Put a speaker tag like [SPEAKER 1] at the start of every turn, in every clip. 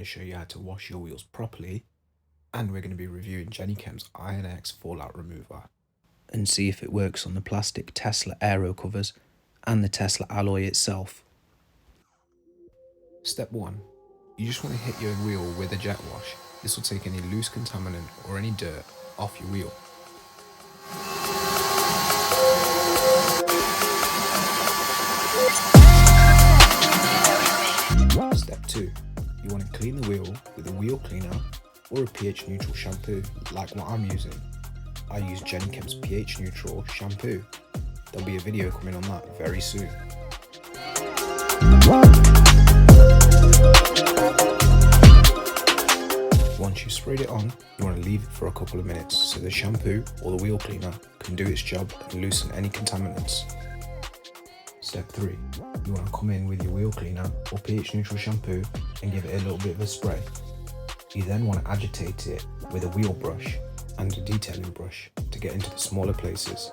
[SPEAKER 1] to show you how to wash your wheels properly, and we're going to be reviewing JennyChem's Iron X fallout remover and see if it works on the plastic Tesla aero covers and the Tesla alloy itself. Step 1. You just want to hit your wheel with a jet wash. This will take any loose contaminant or any dirt off your wheel. Step 2. You want to clean the wheel with a wheel cleaner or a pH neutral shampoo like what I'm using. I use JennyChem's pH neutral shampoo. There'll be a video coming on that very soon. Once you've sprayed it on, you want to leave it for a couple of minutes so the shampoo or the wheel cleaner can do its job and loosen any contaminants. Step 3. You want to come in with your wheel cleaner or pH neutral shampoo and give it a little bit of a spray. You then want to agitate it with a wheel brush and a detailing brush to get into the smaller places.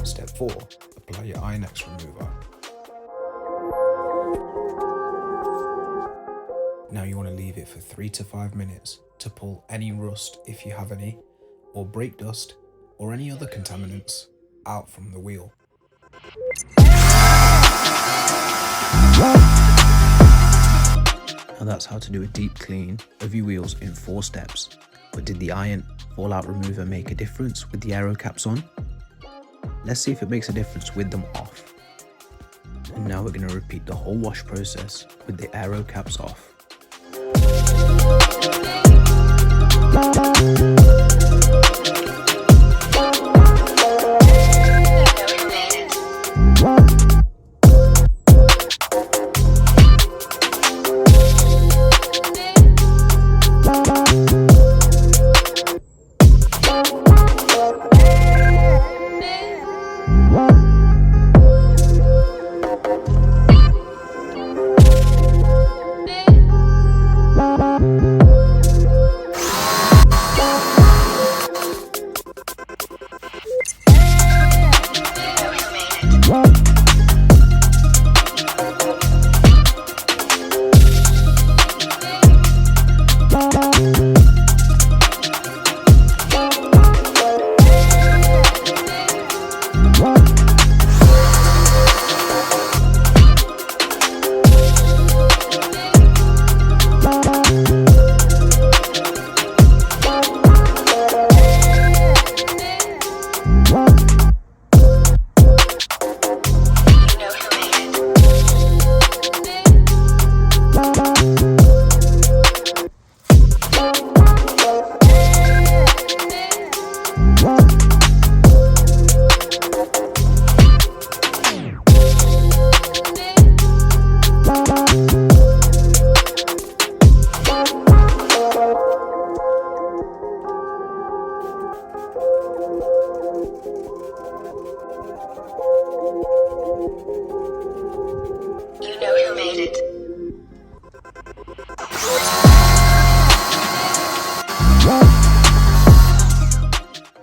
[SPEAKER 1] Step 4. Apply your Iron X remover. Now you want to leave it for 3 to 5 minutes to pull any rust, if you have any, or brake dust, or any other contaminants out from the wheel. Now that's how to do a deep clean of your wheels in 4 steps. But did the iron fallout remover make a difference with the aero caps on? Let's see if it makes a difference with them off. And now we're going to repeat the whole wash process with the aero caps off.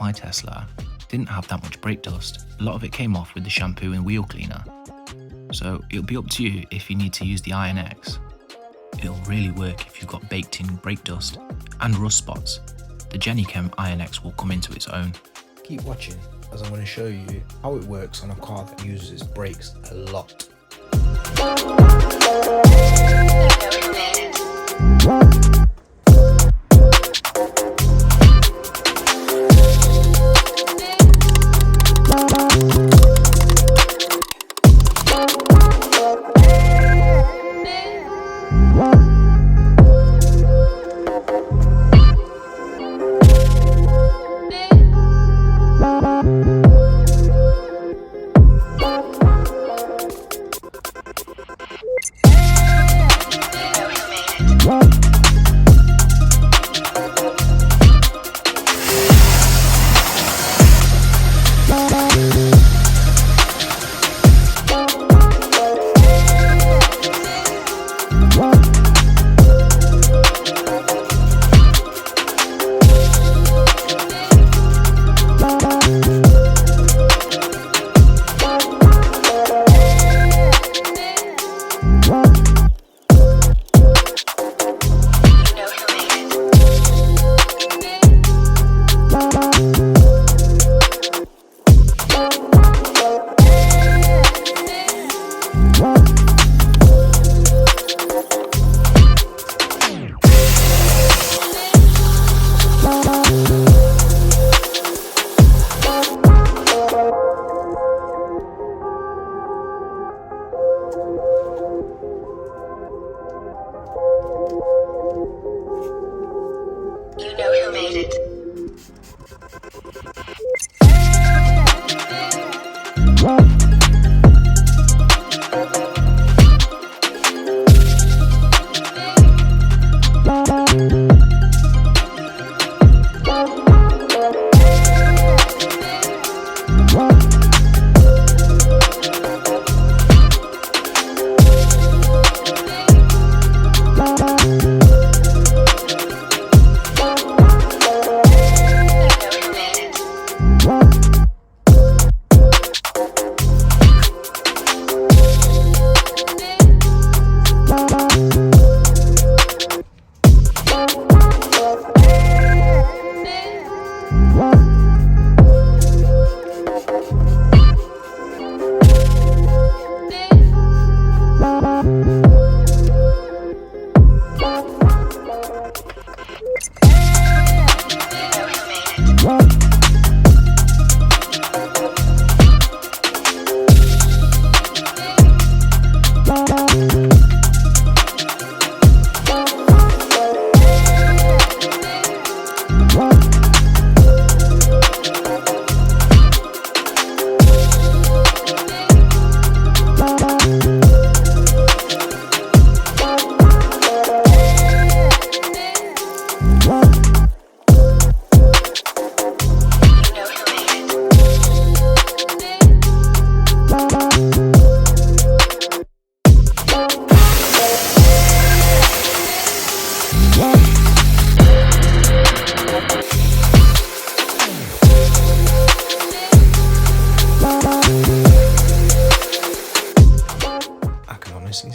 [SPEAKER 1] My Tesla didn't have that much brake dust. A lot of it came off with the shampoo and wheel cleaner. So it'll be up to you if you need to use the Iron X. It'll really work if you've got baked in brake dust and rust spots. The JennyChem Iron X will come into its own. Keep watching as I'm going to show you how it works on a car that uses brakes a lot.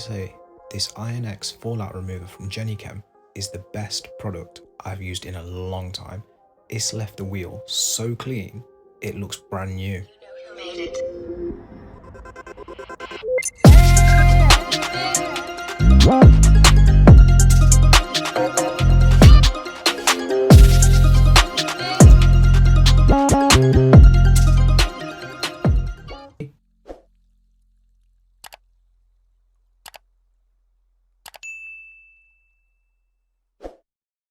[SPEAKER 2] say, this INX fallout remover from JennyChem is the best product I've used in a long time. It's left the wheel so clean, it looks brand new.
[SPEAKER 3] You know who made it?